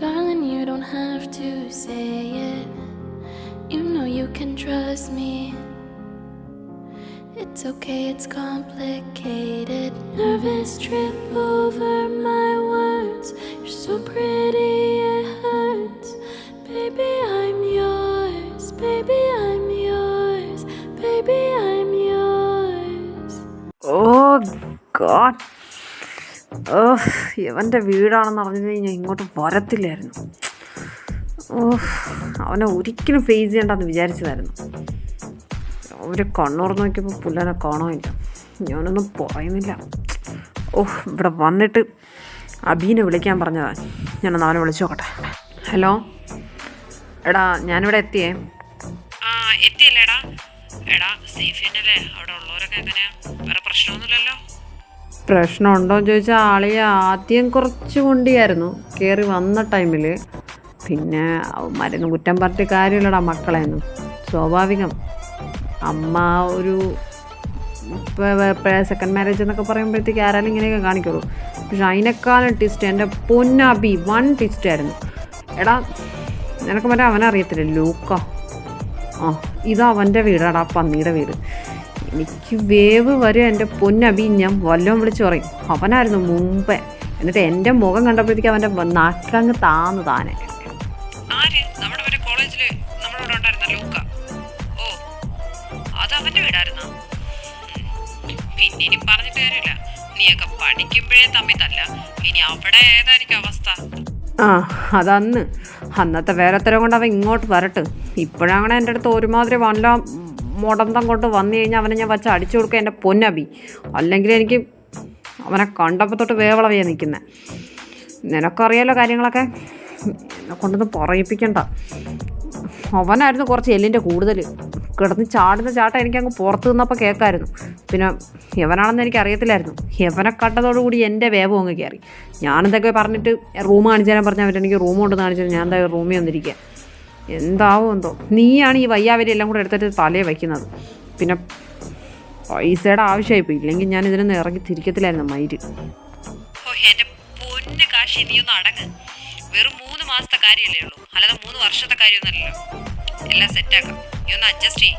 Darling, you don't have to say it. You know you can trust me. It's okay, it's complicated. Nervous trip over my words. You're so pretty, it hurts. Baby, I'm yours. Baby, I'm yours. Baby, I'm yours. Oh God. ഇവൻ്റെ വീടാണെന്ന് പറഞ്ഞു കഴിഞ്ഞാൽ ഇങ്ങോട്ട് വരത്തില്ലായിരുന്നു. അവനെ ഒരിക്കലും face ചെയ്യണ്ടെന്ന് വിചാരിച്ചതായിരുന്നു. ഒരു കണ്ണൂർ നോക്കിയപ്പോൾ പുല്ലനെ കാണാനില്ല. ഞാനൊന്നും പറയുന്നില്ല. ഇവിടെ വന്നിട്ട് അബീനെ വിളിക്കാൻ പറഞ്ഞതാണ്. ഞാനൊന്ന് അവനെ വിളിച്ചു നോക്കട്ടെ. ഹലോ എടാ, ഞാനിവിടെ എത്തിയേ. എത്തിയല്ലേടാ? എടാ സേഫ് തന്നെയല്ലേ? അവിടെ ഉള്ളവരൊക്കെ എങ്ങനെയാ? വേറെ പ്രശ്നമൊന്നുമില്ലല്ലോ? പ്രശ്നമുണ്ടോയെന്ന് ചോദിച്ചാൽ ആളിയെ ആദ്യം കുറച്ച് കൊണ്ടിയായിരുന്നു കയറി വന്ന ടൈമിൽ. പിന്നെ മരുന്ന് കുറ്റം പറഞ്ഞിട്ട് കാര്യമില്ലടാ മക്കളെയൊന്നും. സ്വാഭാവികം. അമ്മ ഒരു സെക്കൻഡ് മാരേജ് എന്നൊക്കെ പറയുമ്പോഴത്തേക്ക് ആരാലും ഇങ്ങനെയൊക്കെ കാണിക്കുള്ളൂ. പക്ഷെ അതിനേക്കാളും ട്വിസ്റ്റ് എൻ്റെ പൊന്നബി വൺ ട്വിസ്റ്റായിരുന്നു. എടാ നിനക്ക് മറ്റേ അവനറിയത്തില്ല, ലൂക്ക. ഇതാ അവൻ്റെ വീടാടാ, പന്നിയുടെ വീട്. എനിക്ക് വേവ് വരും എൻ്റെ പൊന്നബി. ഞാൻ വല്ലതും വിളിച്ച് പറയും. അവനായിരുന്നു മുമ്പേ. എന്നിട്ട് എൻ്റെ മുഖം കണ്ടപ്പോഴത്തേക്ക് അവൻ്റെ നാക്കങ്ങ് താനെ. പിന്നെ ഇനി പറഞ്ഞിട്ട് കാര്യമില്ല. നീയൊക്കെ പഠിക്കുമ്പോഴേ തമ്മിൽ തല്ല. ഇനി അവിടെ ഏതായിരിക്കും അവസ്ഥ? അതന്ന് അന്നത്തെ വേറെത്തരം കൊണ്ട് അവൻ ഇങ്ങോട്ട് വരട്ട്. ഇപ്പോഴാണ് എൻ്റെ അടുത്ത് ഒരുമാതിരി വല്ല മുടന്തം കൊണ്ട് വന്നു കഴിഞ്ഞാൽ അവനെ ഞാൻ വച്ച് അടിച്ചു കൊടുക്കുക എൻ്റെ പൊന്നബി. അല്ലെങ്കിൽ എനിക്ക് അവനെ കണ്ടപ്പോൾ തൊട്ട് വേവളവയാണ് നിൽക്കുന്നത്. നിനക്കറിയാലോ കാര്യങ്ങളൊക്കെ. എന്നെ കൊണ്ടൊന്നും പറയിപ്പിക്കണ്ട. അവനായിരുന്നു കുറച്ച് എല്ലിൻ്റെ കൂടുതൽ. കിടന്ന് ചാടുന്ന ചാട്ടം എനിക്കങ്ങ് പുറത്ത് നിന്നപ്പോൾ കേൾക്കായിരുന്നു. പിന്നെ യവനാണെന്ന് എനിക്ക് അറിയത്തില്ലായിരുന്നു. യവനെ കണ്ടതോടുകൂടി എൻ്റെ വേവും അങ്ങ് കയറി. ഞാനെന്തൊക്കെ പറഞ്ഞിട്ട് റൂം കാണിച്ചു തരാൻ പറഞ്ഞാൽ എനിക്ക് റൂം കൊണ്ടെന്ന് കാണിച്ചത്. ഞാൻ എന്താ റൂമിൽ വന്നിരിക്കുക. എന്താവും എന്തോ. നീയാണ് ഈ വയ്യാവരി എല്ലാം കൂടെ എടുത്തിട്ട് തലയെ വയ്ക്കുന്നത്. പിന്നെ പൈസയുടെ ആവശ്യമായിപ്പോയി. ഇല്ലെങ്കിൽ ഞാൻ ഇതിനൊന്നും ഇറങ്ങി തിരിക്കത്തില്ലായിരുന്നു മയിര്. എൻ്റെ പൊന്ന് കാശി, നീ ഒന്ന് അടങ്ങ്. വെറും 3 മാസത്തെ കാര്യമല്ലേ ഉള്ളൂ, അല്ലാതെ 3 വർഷത്തെ കാര്യമൊന്നുമല്ലല്ലോ. എല്ലാം സെറ്റാക്കാം. നീ ഒന്ന് അഡ്ജസ്റ്റ് ചെയ്യും.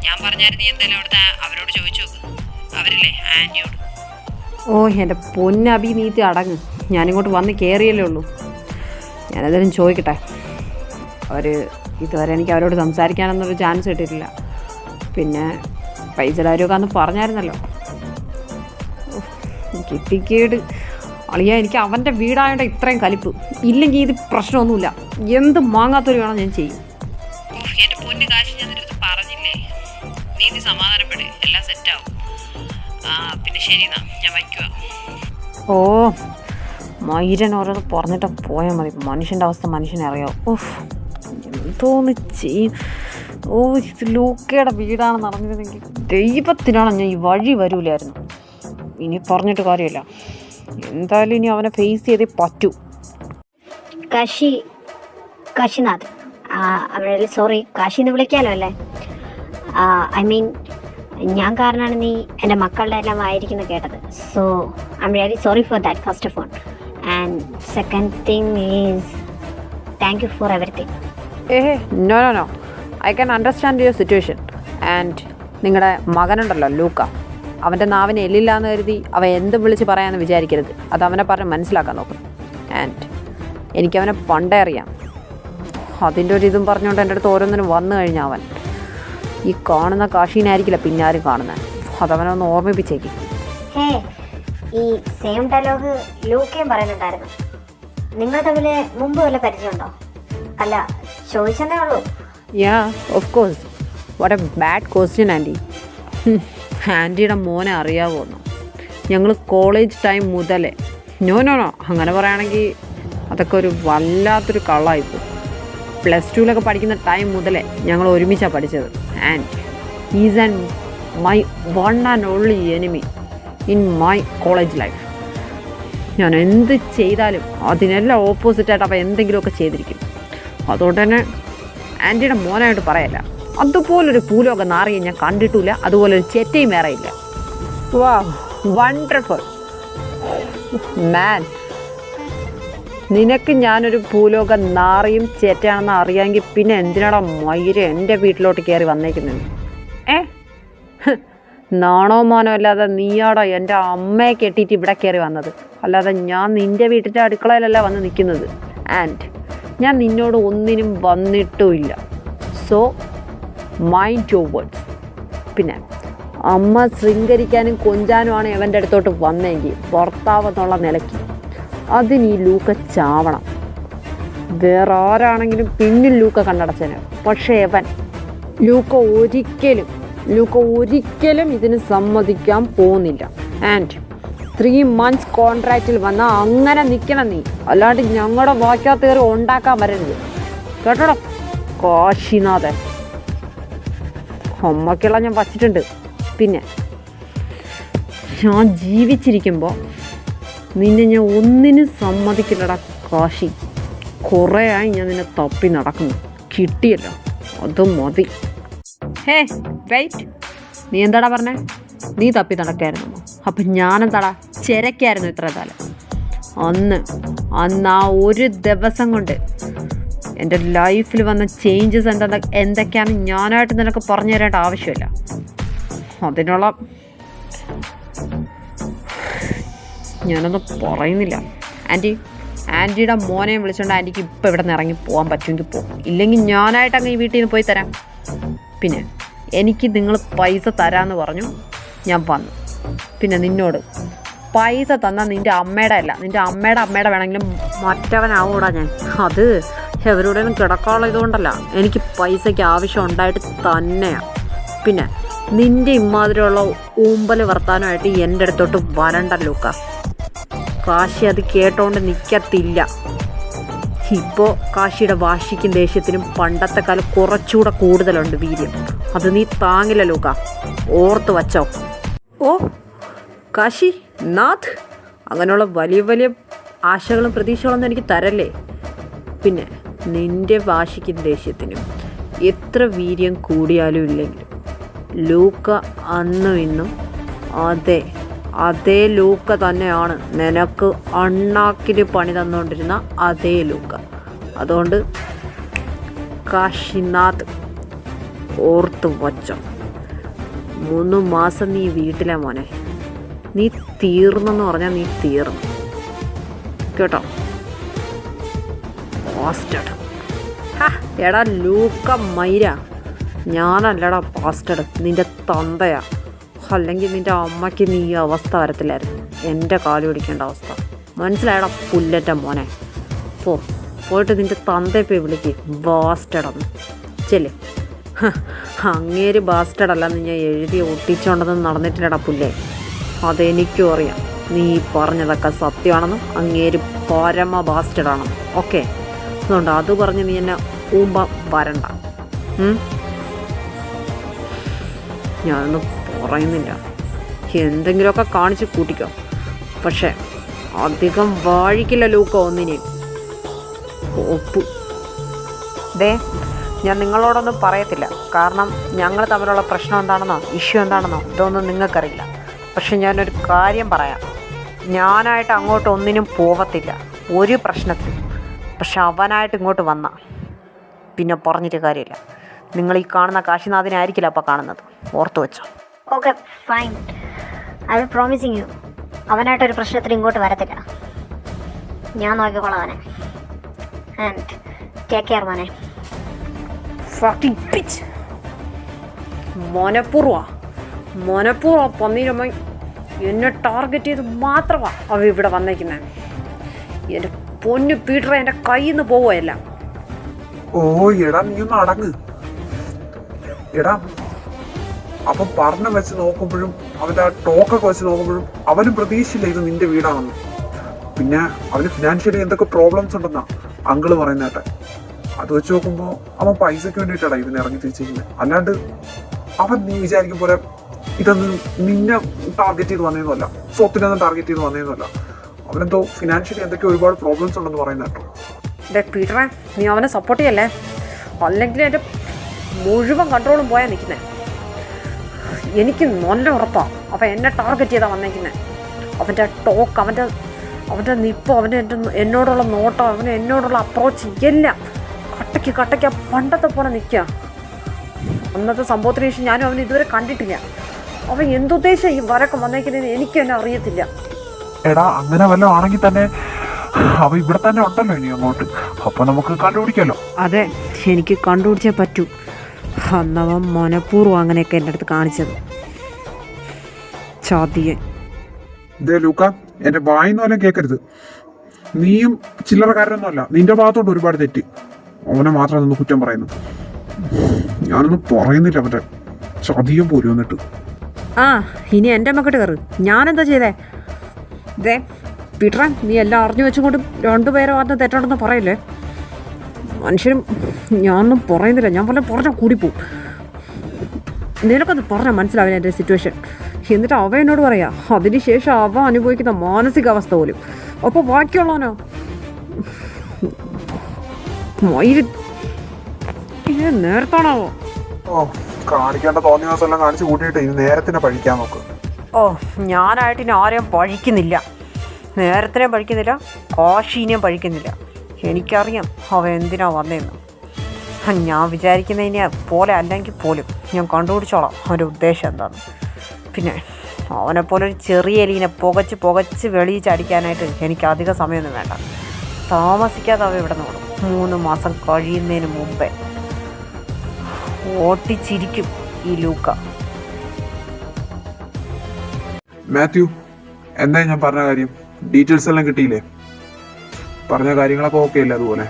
ഞാൻ പറഞ്ഞായിരുന്നു, നീ എന്തായാലും അവിടുത്തെ അവരോട് ചോദിച്ചു നോക്ക്. അവരില്ലേ ആൻറ്റിയോട്. എൻ്റെ പൊന്നബി, നീത്തി അടങ്ങ്. ഞാനിങ്ങോട്ട് വന്ന് കയറിയല്ലേ ഉള്ളൂ. ഞാനേതായാലും ചോദിക്കട്ടെ. ഇതുവരെ എനിക്ക് അവരോട് സംസാരിക്കാനൊന്നൊരു ചാൻസ് കിട്ടിയിട്ടില്ല. പിന്നെ പൈസയുടെ കാര്യമൊക്കെ അന്ന് പറഞ്ഞായിരുന്നല്ലോ. കിട്ടിക്കേട് അളിയാ. എനിക്ക് അവൻ്റെ വീടായോണ്ട് ഇത്രയും കലിപ്പ്. ഇല്ലെങ്കിൽ ഇത് പ്രശ്നമൊന്നുമില്ല. എന്ത് മാങ്ങാത്തൊരു വേണം ഞാൻ ചെയ്യും. എൻ്റെ പൊന്ന് കാശി, ഞാൻ നിന്റെ അടുത്ത് പറഞ്ഞില്ലേ, നീ സമാധാനപ്പെട്. എല്ലാം സെറ്റാവും. പിന്നെ ശരി എന്നാ, ഞാൻ വയ്ക്കുക. മൈരൻ ഓരോന്ന് പറഞ്ഞിട്ട് പോയാൽ മതി. മനുഷ്യൻ്റെ അവസ്ഥ മനുഷ്യനെ അറിയാം. എന്തോന്ന് ചെയ്യും. ഇത് ലൂക്കയുടെ വീടാണെന്ന് അറിഞ്ഞിരുന്നെങ്കിൽ ദൈവത്തിനാണ് ഞാൻ ഈ വഴി വരൂലായിരുന്നു. ഇനി പറഞ്ഞിട്ട് കാര്യമില്ല. എന്തായാലും ഇനി അവനെ ഫേസ് ചെയ്തേ പറ്റൂ. കാശിനാഥ്, സോറി, കാശിന്ന് വിളിക്കാലോ അല്ലേ? ഐ മീൻ, ഞാൻ കാരണമാണ് നീ എൻ്റെ മക്കളുടെ എല്ലാം ആയിരിക്കുന്നത് കേട്ടത്. So I am really sorry for that first of all. And second thing is thank you for everything. No I can understand your situation. And നിങ്ങളുടെ മകനുണ്ടല്ലോ ലൂക്ക, അവൻ്റെ നാവിന് എല്ലില്ല എന്ന് കരുതി അവൻ എന്തും വിളിച്ച് പറയാമെന്ന് വിചാരിക്കരുത്. അത് അവനെ പറഞ്ഞ് മനസ്സിലാക്കാൻ നോക്കും. ആൻഡ് എനിക്കവനെ പണ്ടേ അറിയാം. അതിൻ്റെ ഒരു ഇതും പറഞ്ഞുകൊണ്ട് എൻ്റെ അടുത്ത് ഓരോന്നിനും വന്നു കഴിഞ്ഞാൽ അവൻ ഈ കാണുന്ന കാശീനായിരിക്കില്ല പിന്നെ ആരും കാണുന്നത്. അതവനൊന്ന് ഓർമ്മിപ്പിച്ചേക്കും. ഈ സെയിം ഡയലോഗ് ലൂക്കയും പറയുന്നുണ്ടായിരുന്നു. നിങ്ങൾ തമ്മിൽ മുമ്പ് വല്ല പരിചയമുണ്ടോ? അല്ല, ചോദിച്ചെന്നേ ഉള്ളൂ. Of course. What a bad question aunty. ആൻറ്റിയുടെ മോനെ അറിയാമോന്നു? ഞങ്ങൾ കോളേജ് ടൈം മുതലേ. നോ അങ്ങനെ പറയുകയാണെങ്കിൽ അതൊക്കെ ഒരു വല്ലാത്തൊരു കള്ളായിപ്പോൾ. +2 പഠിക്കുന്ന ടൈം മുതലേ ഞങ്ങൾ ഒരുമിച്ചാണ് പഠിച്ചത്. And is and my one and only enemy in my college life. ഞാൻ എന്ത് ചെയ്താലും അതിനെല്ലാം ഓപ്പോസിറ്റായിട്ട് അവ എന്തെങ്കിലുമൊക്കെ ചെയ്തിരിക്കും. അതുകൊണ്ട് തന്നെ ആൻറ്റിയുടെ മോനായിട്ട് പറയല്ല, അതുപോലൊരു ഭൂലോക നാറിയെ ഞാൻ കണ്ടിട്ടില്ല, അതുപോലൊരു ചെറ്റയും വേറെ ഇല്ല. വാ, വണ്ടർഫുൾ മാൻ. നിനക്ക് ഞാനൊരു ഭൂലോക നാറിയും ചേറ്റയാണെന്ന് അറിയാമെങ്കിൽ പിന്നെ എന്തിനാടാ മയിര് എൻ്റെ വീട്ടിലോട്ട് കയറി വന്നേക്കുന്നത്? നാണോ മാനോ അല്ലാതെ നീയാടോ എൻ്റെ അമ്മയെ കെട്ടിയിട്ട് ഇവിടെ കയറി വന്നത്, അല്ലാതെ ഞാൻ നിൻ്റെ വീട്ടിൻ്റെ അടുക്കളയിലല്ല വന്ന് നിൽക്കുന്നത്. ആൻഡ് ഞാൻ നിന്നോട് ഒന്നിനും വന്നിട്ടുമില്ല. So mind your words. പിന്നെ അമ്മ ശൃംഗരിക്കാനും കൊഞ്ചാനുമാണ് ഇവൻ്റെ അടുത്തോട്ട് വന്നെങ്കിൽ ഭർത്താവെന്നുള്ള നിലയ്ക്ക് അതിന് ഈ ലൂക്ക ചാവണം. വേറെ ആരാണെങ്കിലും പിന്നിൽ ലൂക്ക കണ്ണടച്ചേനെ. പക്ഷേ ലൂക്ക ഒരിക്കലും ഇതിന് സമ്മതിക്കാൻ പോകുന്നില്ല. ആൻഡ് 3 months കോൺട്രാക്റ്റിൽ വന്നാൽ അങ്ങനെ നിൽക്കണം നീ, അല്ലാണ്ട് ഞങ്ങളുടെ വാക്കാത്ത കയറി ഉണ്ടാക്കാൻ വരരുത്, കേട്ടോടോ കാശിനാഥൻ. അമ്മയ്ക്കുള്ള ഞാൻ വച്ചിട്ടുണ്ട്. പിന്നെ ഞാൻ ജീവിച്ചിരിക്കുമ്പോൾ നിന്നെ ഞാൻ ഒന്നിനും സമ്മതിക്കില്ലടാ കാശി. കുറേ ആയി ഞാൻ നിന്നെ തപ്പി നടക്കുന്നു, കിട്ടിയല്ലോ, അത് മതി. ഹേ വെയിറ്റ്, നീ എന്താടാ പറഞ്ഞേ? നീ തപ്പി നടക്കായിരുന്നു? അപ്പം ഞാനെന്താടാ ചിരക്കായിരുന്നു ഇത്ര കാലം? അന്ന് ആ ഒരു ദിവസം കൊണ്ട് എൻ്റെ ലൈഫിൽ വന്ന ചേഞ്ചസ് എന്തൊക്കെയാണ് ഞാനായിട്ട് നിനക്ക് പറഞ്ഞു തരേണ്ട ആവശ്യമില്ല. അതിനുള്ള ഞാനൊന്നും പറയുന്നില്ല. ആൻറ്റിയുടെ മോനെ വിളിച്ചുകൊണ്ട് ആൻറ്റിക്ക് ഇപ്പം ഇവിടെ നിന്ന് ഇറങ്ങി പോകാൻ പറ്റുമെങ്കിൽ പോകും, ഇല്ലെങ്കിൽ ഞാനായിട്ട് അങ്ങ് ഈ വീട്ടിൽ നിന്ന് പോയി തരാം. പിന്നെ എനിക്ക് നിങ്ങൾ പൈസ തരാമെന്ന് പറഞ്ഞു, ഞാൻ വന്നു. പിന്നെ നിന്നോട് പൈസ തന്നാൽ നിൻ്റെ അമ്മയുടെ അല്ല, നിൻ്റെ അമ്മയുടെ വേണമെങ്കിലും മറ്റവനാവൂടാ ഞാൻ. അത് എവരോടേലും കിടക്കാനുള്ള ഇതുകൊണ്ടല്ല, എനിക്ക് പൈസയ്ക്ക് ആവശ്യം ഉണ്ടായിട്ട് തന്നെയാണ്. പിന്നെ നിൻ്റെ ഇമ്മാതിരിയുള്ള ഊമ്പൽ വർത്താനമായിട്ട് എൻ്റെ അടുത്തോട്ട് വരണ്ട ലൂക്ക. കാശി അത് കേട്ടോണ്ട് നിൽക്കത്തില്ല. ഇപ്പോൾ കാശിയുടെ വാശിക്കും ദേഷ്യത്തിനും പണ്ടത്തെ കാലം കുറച്ചുകൂടെ കൂടുതലുണ്ട് വീര്യം. അത് നീ താങ്ങില്ല ലൂക്ക, ഓർത്ത് വച്ചോ. ഓ കാശി നാഥ്, അങ്ങനെയുള്ള വലിയ ആശകളും പ്രതീക്ഷകളൊന്നും എനിക്ക് തരല്ലേ. പിന്നെ നിൻ്റെ വാശിക്കും ദേഷ്യത്തിനും എത്ര വീര്യം കൂടിയാലും ഇല്ലെങ്കിലും ലൂക്ക അന്നും ഇന്നും അതേ ലൂക്ക തന്നെയാണ്. നിനക്ക് അണ്ണാക്കിന് പണി തന്നുകൊണ്ടിരുന്ന അതേ ലൂക്ക. അതുകൊണ്ട് കാശിനാഥ് ഓർത്ത് വച്ചോ. 3 മാസം നീ വീട്ടിലെ മോനെ, നീ തീർന്നെന്ന് പറഞ്ഞാൽ നീ തീർന്നു, കേട്ടോ. പാസ്റ്റഡ്. എടാ ലൂക്ക മൈര, ഞാനല്ലടാ പാസ്റ്റഡ്, നിൻ്റെ തന്തയാ. അല്ലെങ്കിൽ നിൻ്റെ അമ്മയ്ക്ക് നീ ഈ അവസ്ഥ വരത്തില്ലായിരുന്നു, എൻ്റെ കാല് പിടിക്കേണ്ട അവസ്ഥ. മനസ്സിലായടാ പുല്ലറ്റ മോനെ. പോയിട്ട് നിൻ്റെ തന്തയെ പോയി വിളിക്ക് ബാസ്റ്റഡെന്ന് ചെല്ലേ. അങ്ങേര് ബാസ്റ്റഡല്ലെന്ന് ഞാൻ എഴുതി ഒട്ടിച്ചുകൊണ്ടൊന്നും നടന്നിട്ടില്ലടാ പുല്ലേ. അതെനിക്കും അറിയാം, നീ പറഞ്ഞതൊക്കെ സത്യമാണെന്നും അങ്ങേര് പരമ ബാസ്റ്റഡാണെന്നും. ഓക്കെ, അതുകൊണ്ട് അത് പറഞ്ഞ് നീ എന്നെ വരണ്ട. ഞാനൊന്നും പറയുന്നില്ല, എന്തെങ്കിലുമൊക്കെ കാണിച്ച് കൂട്ടിക്കോ. പക്ഷെ അധികം വാഴിക്കില്ല ലൂക്ക ഒന്നിനെയും. ഒപ്പ് ഞാൻ നിങ്ങളോടൊന്നും പറയത്തില്ല, കാരണം ഞങ്ങൾ തമ്മിലുള്ള പ്രശ്നം എന്താണെന്നോ ഇഷ്യൂ എന്താണെന്നോ ഇതൊന്നും നിങ്ങൾക്കറിയില്ല. പക്ഷെ ഞാനൊരു കാര്യം പറയാം, ഞാനായിട്ട് അങ്ങോട്ട് ഒന്നിനും പോവത്തില്ല ഒരു പ്രശ്നത്തിൽ. പക്ഷെ അവനായിട്ട് ഇങ്ങോട്ട് വന്ന പിന്നെ പറഞ്ഞിട്ട് കാര്യമില്ല. നിങ്ങൾ ഈ കാണുന്ന കാശിനാഥിനായിരിക്കില്ല അപ്പം കാണുന്നത്, ഓർത്തു വെച്ചോ. Okay fine, I will promising you, അവനായിട്ടൊരു പ്രശ്നത്തിൽ ഇങ്ങോട്ട് വരത്തില്ല. ഞാൻ നോക്കിക്കോളാം അവനെ. ആൻഡ് ടേക്ക് കെയർ മോനെ. Fucking bitch. മനഃപൂർവ്വ പന്നീരമ്മ എന്നെ ടാർഗറ്റ് ചെയ്ത് മാത്രമാണ് അവ ഇവിടെ വന്നേക്കുന്നത്. എൻ്റെ പൊന്നു പീറ്ററെ, എൻ്റെ കയ്യിൽ നിന്ന് പോവുകയല്ല. ഓ എടാ നീ ഒന്ന് അടങ്ങ്. എടാ അപ്പം പറഞ്ഞ വെച്ച് നോക്കുമ്പോഴും അവൻ്റെ ആ ടോക്കൊക്കെ വെച്ച് നോക്കുമ്പോഴും അവനും പ്രതീക്ഷയില്ല ഇത് നിന്റെ വീടാണെന്ന്. പിന്നെ അവന് ഫിനാൻഷ്യലി എന്തൊക്കെ പ്രോബ്ലംസ് ഉണ്ടെന്നാ അങ്കിള് പറയുന്നേട്ടെ. അത് വെച്ച് നോക്കുമ്പോൾ അവൻ പൈസക്ക് വേണ്ടിയിട്ടാണ് ഇതിന് ഇറങ്ങി തിരിച്ചിരിക്കുന്നത്. അല്ലാണ്ട് അവൻ നീ വിചാരിക്കും പോലെ ഇതൊന്നും നിന്നെ ടാർഗറ്റ് ചെയ്ത് വന്നേന്നുമല്ല, സ്വത്തിനൊന്നും ടാർഗറ്റ് ചെയ്ത് വന്നേന്നുമല്ല. അവനെന്തോ ഫിനാൻഷ്യലി എന്തൊക്കെ ഒരുപാട് പ്രോബ്ലംസ് ഉണ്ടെന്ന് പറയുന്ന കേട്ടോ. പീറ്ററെ, നീ അവനെ സപ്പോർട്ട് ചെയ്യല്ലേ, അല്ലെങ്കിൽ എൻ്റെ മുഴുവൻ കൺട്രോളും പോയാൽ നിൽക്കുന്നത്. എനിക്ക് നല്ല ഉറപ്പാണ് അവൻ എന്നെ ടാർഗറ്റ് ചെയ്താൽ വന്നേക്കുന്നത്. അവൻ്റെ ടോക്ക്, അവൻ്റെ നിപ്പ്, എന്നോടുള്ള നോട്ടം, അവന് എന്നോടുള്ള അപ്രോച്ച് എല്ലാം കട്ടയ്ക്ക് പണ്ടത്തെ പോലെ നിൽക്കുക. അന്നത്തെ സംഭവത്തിന് ശേഷം ഞാനും അവന് ഇതുവരെ കണ്ടിട്ടില്ല. അവൻ എന്തുദ്ദേശം ഈ വരക്കം വന്നേക്കുന്നതെന്ന് എനിക്ക് തന്നെ അറിയത്തില്ല. എടാ, അങ്ങനെ വല്ലതും ആണെങ്കിൽ തന്നെ അവ ഇവിടെ തന്നെ ഉണ്ടല്ലോ ഇനി അങ്ങോട്ട്, അപ്പൊ നമുക്ക് കണ്ടുപിടിക്കാലോ. അതെ, എനിക്ക് കണ്ടുപിടിച്ചേ പറ്റൂ. അന്നവൻ മനഃപൂർവ്വം അങ്ങനെയൊക്കെ എൻ്റെ അടുത്ത് കാണിച്ചത്. ചാതിയൻ. ലൂക്ക, എന്റെ വായിന്ന് വല്ലതും കേൾക്കരുത്. നീയും ചില്ലറക്കാരനൊന്നുമല്ല, നിന്റെ ഭാഗത്തോണ്ട് ഒരുപാട് തെറ്റ്. അവനെ മാത്രം നിന്ന് കുറ്റം പറയുന്നു. ഞാനൊന്നും പറയുന്നില്ല മറ്റേ ചതിയും പോലും വന്നിട്ട്. ഇനി എൻ്റെ മക്കട്ട് കയറ്. ഞാനെന്താ ചെയ്തേ? ഇതേ പീറ്ററെ, നീ എല്ലാം അറിഞ്ഞു വെച്ചുകൊണ്ട് രണ്ടുപേരെ വാർത്ത തെറ്റുണ്ടെന്ന് പറയില്ലേ. മനുഷ്യരും ഞാനൊന്നും പറയുന്നില്ല. ഞാൻ പറഞ്ഞാൽ കൂടിപ്പോവും. നിനക്കൊന്ന് പറഞ്ഞാൽ മനസ്സിലാവില്ല എൻ്റെ സിറ്റുവേഷൻ. എന്നിട്ട് അവ എന്നോട് പറയാം, അതിനുശേഷം അവ അനുഭവിക്കുന്ന മാനസികാവസ്ഥ പോലും. അപ്പോൾ ബാക്കിയുള്ളവനോ നേരത്താണാവോ? കാണിക്കേണ്ട തോന്നിയ ദിവസം എല്ലാം കാണിച്ചു കൂട്ടിയിട്ട് ഇനി നേരത്തിനെ പഴിക്കാൻ നോക്ക്. ഞാനായിട്ട് ഇനി ആരെയും പഴിക്കുന്നില്ല, നേരത്തിനെ പഴിക്കുന്നില്ല, കാശീനെയും പഴിക്കുന്നില്ല. എനിക്കറിയാം അവൻ എന്തിനാ വന്നതെന്ന്. ഞാൻ വിചാരിക്കുന്നതിനെ പോലെ അല്ലെങ്കിൽ പോലും ഞാൻ കണ്ടുപിടിച്ചോളാം അവൻ്റെ ഉദ്ദേശം എന്താണെന്ന്. പിന്നെ അവനെപ്പോലെ ഒരു ചെറിയ എലീനെ പുകച്ച് വെളിയിൽ ചടിക്കാനായിട്ട് എനിക്ക് അധിക സമയമൊന്നും വേണ്ട. താമസിക്കാതെ അവ ഇവിടെ നോക്കും. 3 മാസം കഴിയുന്നതിന് മുമ്പേ ഓട്ടിച്ചിരിക്കും ഈ ലൂക്ക. മാത്യു, എന്താ ഞാൻ പറഞ്ഞ കാര്യം? ഡീറ്റെയിൽസ് എല്ലാം കിട്ടിയില്ലേ? പറഞ്ഞ കാര്യങ്ങളൊക്കെ ഓക്കെ അല്ലേ? അതുപോലെ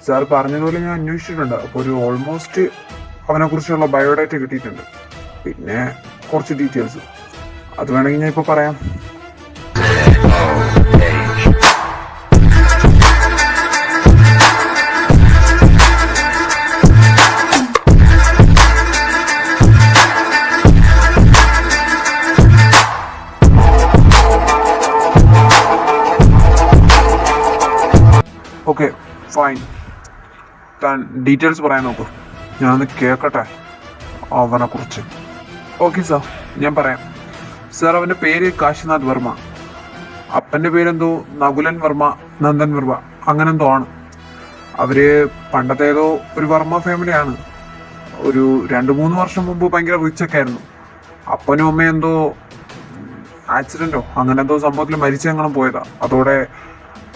സാർ പറഞ്ഞതുപോലെ ഞാൻ അന്വേഷിച്ചിട്ടുണ്ട്. അപ്പോൾ ഒരു ഓൾമോസ്റ്റ് അവനെ കുറിച്ചുള്ള ബയോഡേറ്റ കിട്ടിയിട്ടുണ്ട്. പിന്നെ കുറച്ച് ഡീറ്റെയിൽസ് അത് വേണമെങ്കിൽ ഞാൻ ഇപ്പോൾ പറയാം. Okay, fine. താൻ ഡീറ്റെയിൽസ് പറയാൻ നോക്കൂ, ഞാനൊന്ന് കേൾക്കട്ടെ അവനെ കുറിച്ച്. ഓക്കെ സാർ, ഞാൻ പറയാം. സാർ, അവൻ്റെ പേര് കാശിനാഥ് വർമ്മ. അപ്പൻ്റെ പേരെന്തോ നകുലൻ വർമ്മ, നന്ദൻ വർമ്മ, അങ്ങനെ എന്തോ ആണ്. അവര് പണ്ടത്തേതോ ഒരു വർമ്മ ഫാമിലിയാണ്. ഒരു 2-3 വർഷം മുമ്പ് ഭയങ്കര റിച്ചൊക്കെ ആയിരുന്നു. അപ്പനും അമ്മയും എന്തോ ആക്സിഡന്റോ അങ്ങനെ എന്തോ സംഭവത്തിൽ മരിച്ചെങ്ങനെ പോയതാ. അതോടെ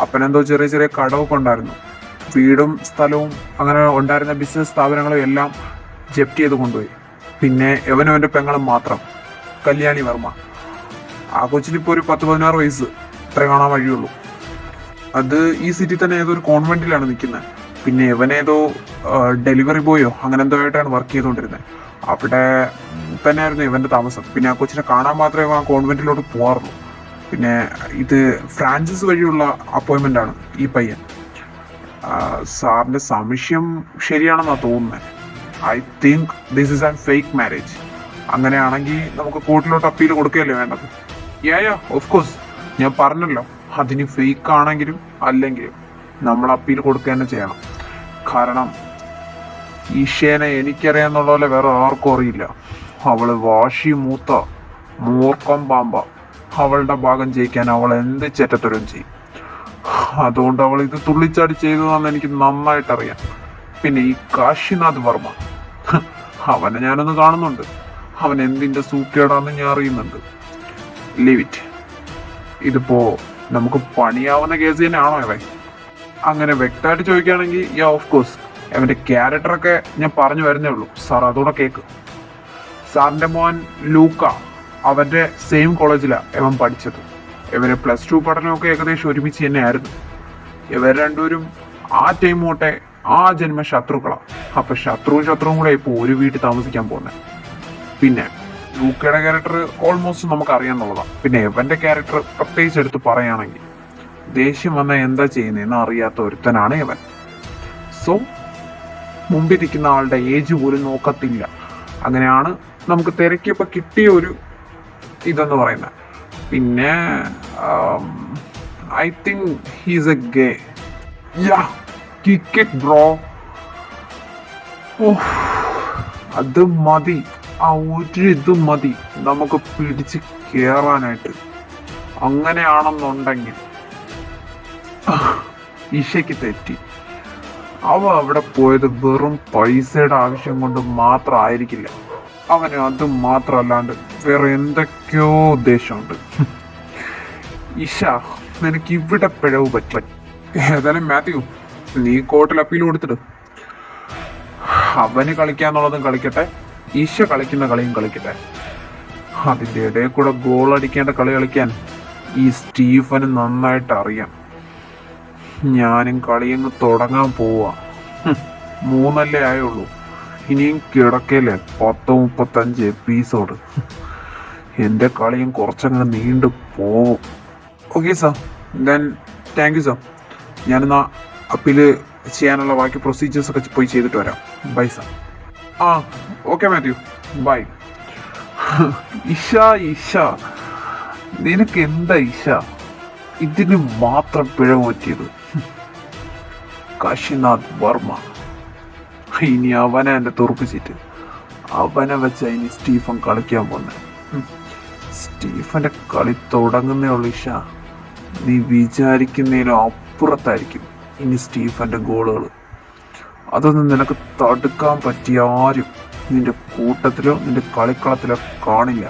അപ്പനെന്തോ ചെറിയ കടമൊക്കെ ഉണ്ടായിരുന്നു. വീടും സ്ഥലവും അങ്ങനെ ഉണ്ടായിരുന്ന ബിസിനസ് സ്ഥാപനങ്ങളും എല്ലാം ജപ്തി ചെയ്ത് കൊണ്ടുപോയി. പിന്നെ എവനും എൻ്റെ പെങ്ങളും മാത്രം, കല്യാണി വർമ്മ. ആ കൊച്ചിനിപ്പോൾ ഒരു 10-16 വയസ്സ്, ഇത്ര കാണാൻ വഴിയുള്ളൂ. അത് ഈ സിറ്റി തന്നെ ഏതോ ഒരു കോൺവെന്റിലാണ് നിൽക്കുന്നത്. പിന്നെ ഇവനേതോ ഡെലിവറി ബോയോ അങ്ങനെ എന്തോ ആയിട്ടാണ് വർക്ക് ചെയ്തുകൊണ്ടിരുന്നത്. അവിടെ തന്നെയായിരുന്നു ഇവൻ്റെ താമസം. പിന്നെ ആ കൊച്ചിനെ കാണാൻ മാത്രമേ ആ കോൺവെന്റിലോട്ട് പോകാറുള്ളൂ. പിന്നെ ഇത് ഫ്രാൻസിസ് വഴിയുള്ള അപ്പോയിൻമെൻ്റ് ആണ് ഈ പയ്യൻ. സാറിൻ്റെ സംശയം ശരിയാണെന്നാണ് തോന്നുന്നത്. I think this is an fake marriage. അങ്ങനെയാണെങ്കിൽ നമുക്ക് കോർട്ടിലോട്ട് അപ്പീൽ കൊടുക്കുകയല്ലേ വേണ്ടത്? യാ ഓഫ് കോഴ്സ്, ഞാൻ പറഞ്ഞല്ലോ, അതിന് ഫേക്ക് ആണെങ്കിലും അല്ലെങ്കിലും നമ്മൾ അപ്പീൽ കൊടുക്കുക തന്നെ ചെയ്യണം. കാരണം ഈശേനെ എനിക്കറിയാന്നുള്ള പോലെ വേറെ ആർക്കും അറിയില്ല. അവള് വാശി മൂത്ത മൂർക്കം പാമ്പ. അവളുടെ ഭാഗം ജയിക്കാൻ അവൾ എന്ത് ചെറ്റത്തരം ചെയ്യും. അതുകൊണ്ട് അവൾ ഇത് തുള്ളിച്ചാടി ചെയ്തതാണെന്ന് എനിക്ക് നന്നായിട്ടറിയാം. പിന്നെ ഈ കാശിനാഥ് വർമ്മ, അവനെ ഞാനൊന്ന് കാണുന്നുണ്ട്. അവൻ എന്തിൻ്റെ സൂക്കേടാന്ന് ഞാൻ അറിയുന്നുണ്ട്. Leave it. ഇതിപ്പോ നമുക്ക് പണിയാവുന്ന കേസ് തന്നെയാണോ അവൻ? അങ്ങനെ വ്യക്തമായിട്ട് ചോദിക്കുകയാണെങ്കിൽ യാ ഓഫ് കോഴ്സ്. അവൻ്റെ ക്യാരക്ടറൊക്കെ ഞാൻ പറഞ്ഞു വരുന്നേ ഉള്ളൂ. സാർ അതുകൂടെ കേക്ക്. സാറിൻ്റെ മോൻ ലൂക്ക, അവൻ്റെ സെയിം കോളേജിലാണ് ഇവൻ പഠിച്ചത്. ഇവരെ +2 പഠനമൊക്കെ ഏകദേശം ഒരുമിച്ച് തന്നെയായിരുന്നു. ഇവർ രണ്ടുപേരും ആ ടൈം തൊട്ടേ ആ ജന്മ ശത്രുക്കളാണ്. അപ്പൊ ശത്രുവും കൂടെ ഇപ്പോൾ ഒരു വീട്ടിൽ താമസിക്കാൻ പോകുന്നത്. പിന്നെ ലൂക്കയുടെ ക്യാരക്ടർ ഓൾമോസ്റ്റ് നമുക്ക് അറിയാന്നുള്ളതാണ്. പിന്നെ എവന്റെ ക്യാരക്ടർ പ്രത്യേകിച്ച് എടുത്ത് പറയുകയാണെങ്കിൽ ദേഷ്യം വന്നാൽ എന്താ ചെയ്യുന്നതെന്ന് അറിയാത്ത ഒരുത്തനാണ് എവൻ. സോ മുമ്പിരിക്കുന്ന ആളുടെ ഏജ് പോലും നോക്കത്തില്ല. അങ്ങനെയാണ് നമുക്ക് തിരക്കിയപ്പോൾ കിട്ടിയ ഒരു ഇതെന്ന് പറയുന്നത്. പിന്നെ I think he's A gay. Yeah kick it bro. അത് മതി, ആ ഒരു ഇത് മതി നമുക്ക് പിടിച്ച് കയറാനായിട്ട്. അങ്ങനെയാണെന്നുണ്ടെങ്കിൽ ഇഷയ്ക്ക് തെറ്റി. അവ അവിടെ പോയത് വെറും പൈസയുടെ ആവശ്യം കൊണ്ട് മാത്രമായിരിക്കില്ല. അവന് അത് മാത്രമല്ലാണ്ട് വേറെ എന്തൊക്കെയോ ഉദ്ദേശമുണ്ട്. ഇഷ, നിനക്ക് ഇവിടെ പിഴവ് പറ്റും. ഏതായാലും മാത്യു, നീ കോർട്ടിൽ അപ്പീൽ കൊടുത്തിട്ട് അവന് കളിക്കാന്നുള്ളതും കളിക്കട്ടെ, ഈശ കളിക്കുന്ന കളിയും കളിക്കട്ടെ. അതിൻ്റെ ഇടയിൽ കൂടെ ഗോൾ അടിക്കേണ്ട കളി കളിക്കാൻ ഈ സ്റ്റീഫന് നന്നായിട്ട് അറിയാം. ഞാനും കളിയങ്ങ് തുടങ്ങാൻ പോവാ. 3 ആയുള്ളൂ, ഇനിയും കിടക്കയില്ലേ 10-35 എപ്പിസോഡ്. എൻ്റെ കളിയും കുറച്ചങ്ങ് നീണ്ടു പോവും. Okay sir, then thank you sir. ഞാനെന്നാ അപ്പീല് ചെയ്യാനുള്ള ബാക്കി പ്രൊസീജിയേഴ്സ് ഒക്കെ പോയി ചെയ്തിട്ട് വരാം. Bye sir. ആ ഓക്കെ മാത്യു, ബൈ. ഇഷ, നിനക്ക് എന്താ ഇഷ ഇതിന് മാത്രം പിഴവ് പറ്റിയത്? കാശിനാഥ് വർമ്മ, ഇനി അവനെ എൻ്റെ തുറപ്പിച്ചിട്ട് അവനെ വെച്ച ഇനി സ്റ്റീഫൻ കളിക്കാൻ പോന്നെ. സ്റ്റീഫന്റെ കളി തുടങ്ങുന്നേ ഉള്ളൂ ഇഷ. നീ വിചാരിക്കുന്നതിലും അപ്പുറത്തായിരിക്കും ഇനി സ്റ്റീഫന്റെ ഗോളുകൾ. അതൊന്നും നിനക്ക് തടുക്കാൻ പറ്റിയ ആരും നിന്റെ കൂട്ടത്തിലോ നിന്റെ കളിക്കളത്തിലോ കാണില്ല.